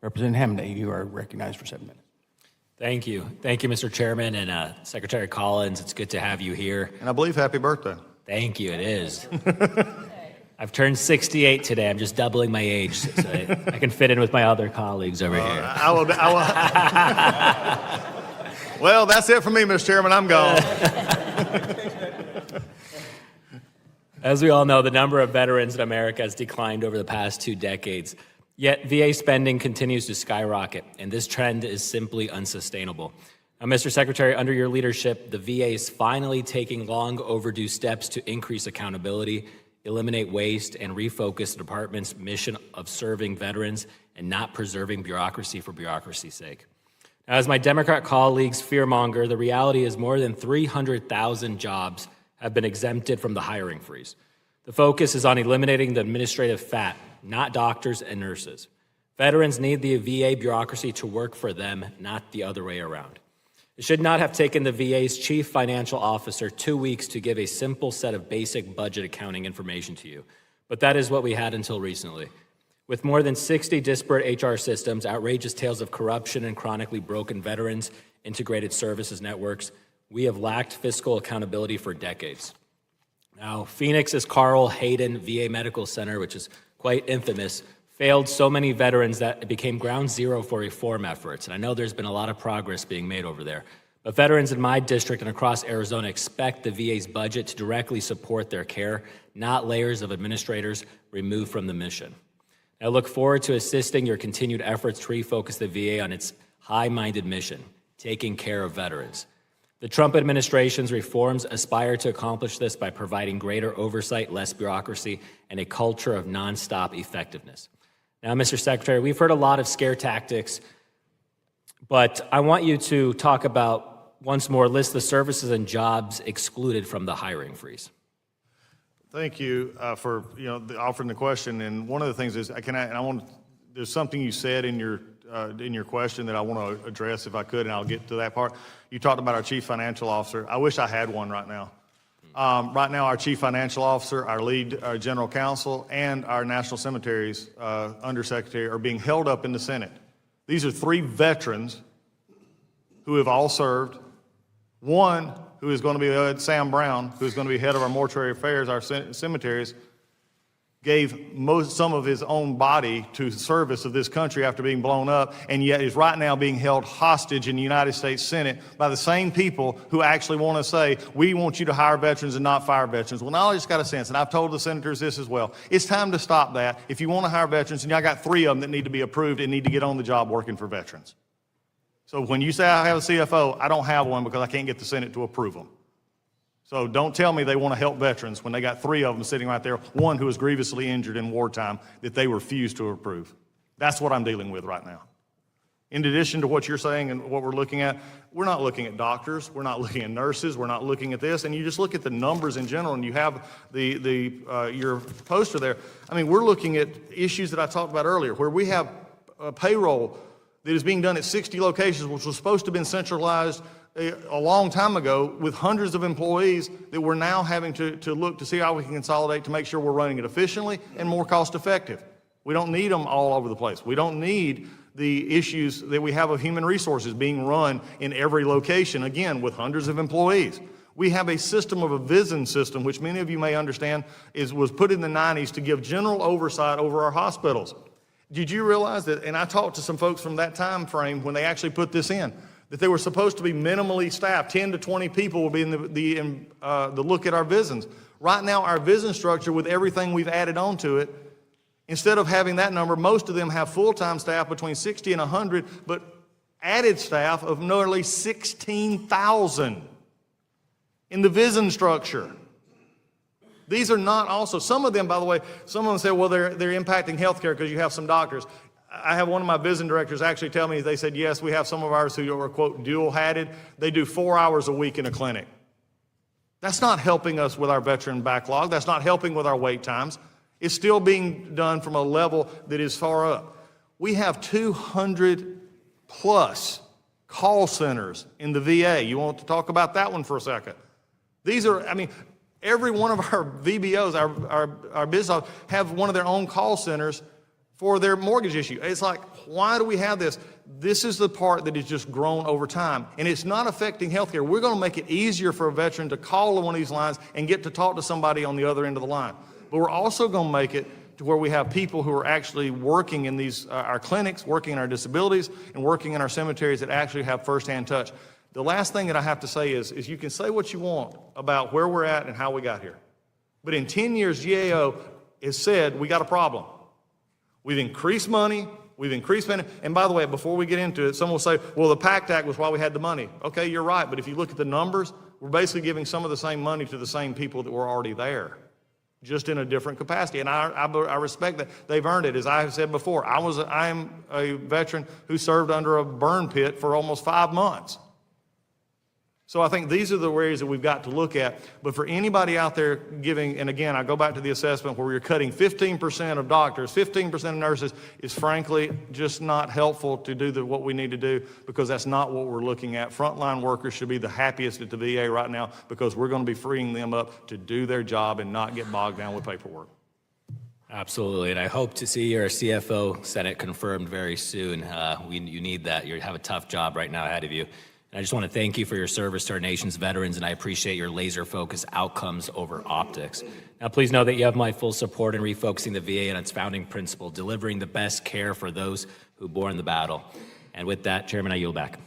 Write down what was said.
Representative Hamadeh, you are recognized for 7 minutes. Thank you. Thank you, Mr. Chairman, and Secretary Collins. It's good to have you here. And I believe happy birthday. Thank you, it is. I've turned 68 today. I'm just doubling my age so I can fit in with my other colleagues over here. Well, that's it for me, Mr. Chairman. I'm gone. As we all know, the number of veterans in America has declined over the past 2 decades. Yet VA spending continues to skyrocket, and this trend is simply unsustainable. Now, Mr. Secretary, under your leadership, the VA is finally taking long overdue steps to increase accountability, eliminate waste, and refocus the department's mission of serving veterans and not preserving bureaucracy for bureaucracy's sake. Now, as my Democrat colleagues fearmonger, the reality is more than 300,000 jobs have been exempted from the hiring freeze. The focus is on eliminating the administrative fat, not doctors and nurses. Veterans need the VA bureaucracy to work for them, not the other way around. It should not have taken the VA's chief financial officer 2 weeks to give a simple set of basic budget accounting information to you, but that is what we had until recently. With more than 60 disparate HR systems, outrageous tales of corruption, and chronically broken veterans integrated services networks, we have lacked fiscal accountability for decades. Now, Phoenix's Carl Hayden VA Medical Center, which is quite infamous, failed so many veterans that it became ground zero for reform efforts. And I know there's been a lot of progress being made over there. But veterans in my district and across Arizona expect the VA's budget to directly support their care, not layers of administrators removed from the mission. I look forward to assisting your continued efforts to refocus the VA on its high-minded mission, taking care of veterans. The Trump administration's reforms aspire to accomplish this by providing greater oversight, less bureaucracy, and a culture of nonstop effectiveness. Now, Mr. Secretary, we've heard a lot of scare tactics, but I want you to talk about, once more, list the services and jobs excluded from the hiring freeze. Thank you for offering the question. And one of the things is, there's something you said in your question that I want to address if I could, and I'll get to that part. You talked about our chief financial officer. I wish I had one right now. Right now, our chief financial officer, our lead general counsel, and our national cemeteries undersecretary are being held up in the Senate. These are 3 veterans who have all served. One who is going to be Sam Brown, who is going to be head of our mortuary affairs, our cemeteries, gave some of his own body to service of this country after being blown up, and yet is right now being held hostage in the United States Senate by the same people who actually want to say, we want you to hire veterans and not fire veterans. Well, now I just got a sense, and I've told the senators this as well, it's time to stop that. If you want to hire veterans, and I got 3 of them that need to be approved and need to get on the job working for veterans. So when you say I have a CFO, I don't have one because I can't get the Senate to approve them. So don't tell me they want to help veterans when they got 3 of them sitting right there, one who was grievously injured in wartime that they refused to approve. That's what I'm dealing with right now. In addition to what you're saying and what we're looking at, we're not looking at doctors, we're not looking at nurses, we're not looking at this, and you just look at the numbers in general, and you have your poster there. I mean, we're looking at issues that I talked about earlier, where we have payroll that is being done at 60 locations, which was supposed to have been centralized a long time ago with hundreds of employees that we're now having to look to see how we can consolidate to make sure we're running it efficiently and more cost effective. We don't need them all over the place. We don't need the issues that we have of human resources being run in every location, again, with hundreds of employees. We have a system of a VISN system, which many of you may understand was put in the 90s to give general oversight over our hospitals. Did you realize that, and I talked to some folks from that time frame when they actually put this in, that they were supposed to be minimally staffed, 10 to 20 people will be in the look at our VISNs. Right now, our VISN structure, with everything we've added on to it, instead of having that number, most of them have full-time staff between 60 and 100, but added staff of nearly 16,000 in the VISN structure. These are not also, some of them, by the way, some of them say, well, they're impacting healthcare because you have some doctors. I have one of my VISN directors actually tell me, they said, yes, we have some of ours who are, quote, dual-hatted. They do 4 hours a week in a clinic. That's not helping us with our veteran backlog. That's not helping with our wait times. It's still being done from a level that is far up. We have 200 plus call centers in the VA. You want to talk about that one for a second? These are, I mean, every one of our VBOs, our business have one of their own call centers for their mortgage issue. It's like, why do we have this? This is the part that has just grown over time, and it's not affecting healthcare. We're going to make it easier for a veteran to call one of these lines and get to talk to somebody on the other end of the line. But we're also going to make it to where we have people who are actually working in these our clinics, working in our disabilities, and working in our cemeteries that actually have firsthand touch. The last thing that I have to say is you can say what you want about where we're at and how we got here, but in 10 years, GAO has said we got a problem. We've increased money, we've increased spending, and by the way, before we get into it, someone will say, well, the PACT Act was why we had the money. Okay, you're right, but if you look at the numbers, we're basically giving some of the same money to the same people that were already there, just in a different capacity, and I respect that. They've earned it. As I have said before, I am a veteran who served under a burn pit for almost 5 months. So I think these are the areas that we've got to look at. But for anybody out there giving, and again, I go back to the assessment where you're cutting 15% of doctors, 15% of nurses, is frankly just not helpful to do what we need to do, because that's not what we're looking at. Frontline workers should be the happiest at the VA right now, because we're going to be freeing them up to do their job and not get bogged down with paperwork. Absolutely, and I hope to see your CFO Senate confirmed very soon. You need that. You have a tough job right now ahead of you. I just want to thank you for your service to our nation's veterans, and I appreciate your laser-focused outcomes over optics. Now, please know that you have my full support in refocusing the VA on its founding principle, delivering the best care for those who bore in the battle. And with that, Chairman, I yield back.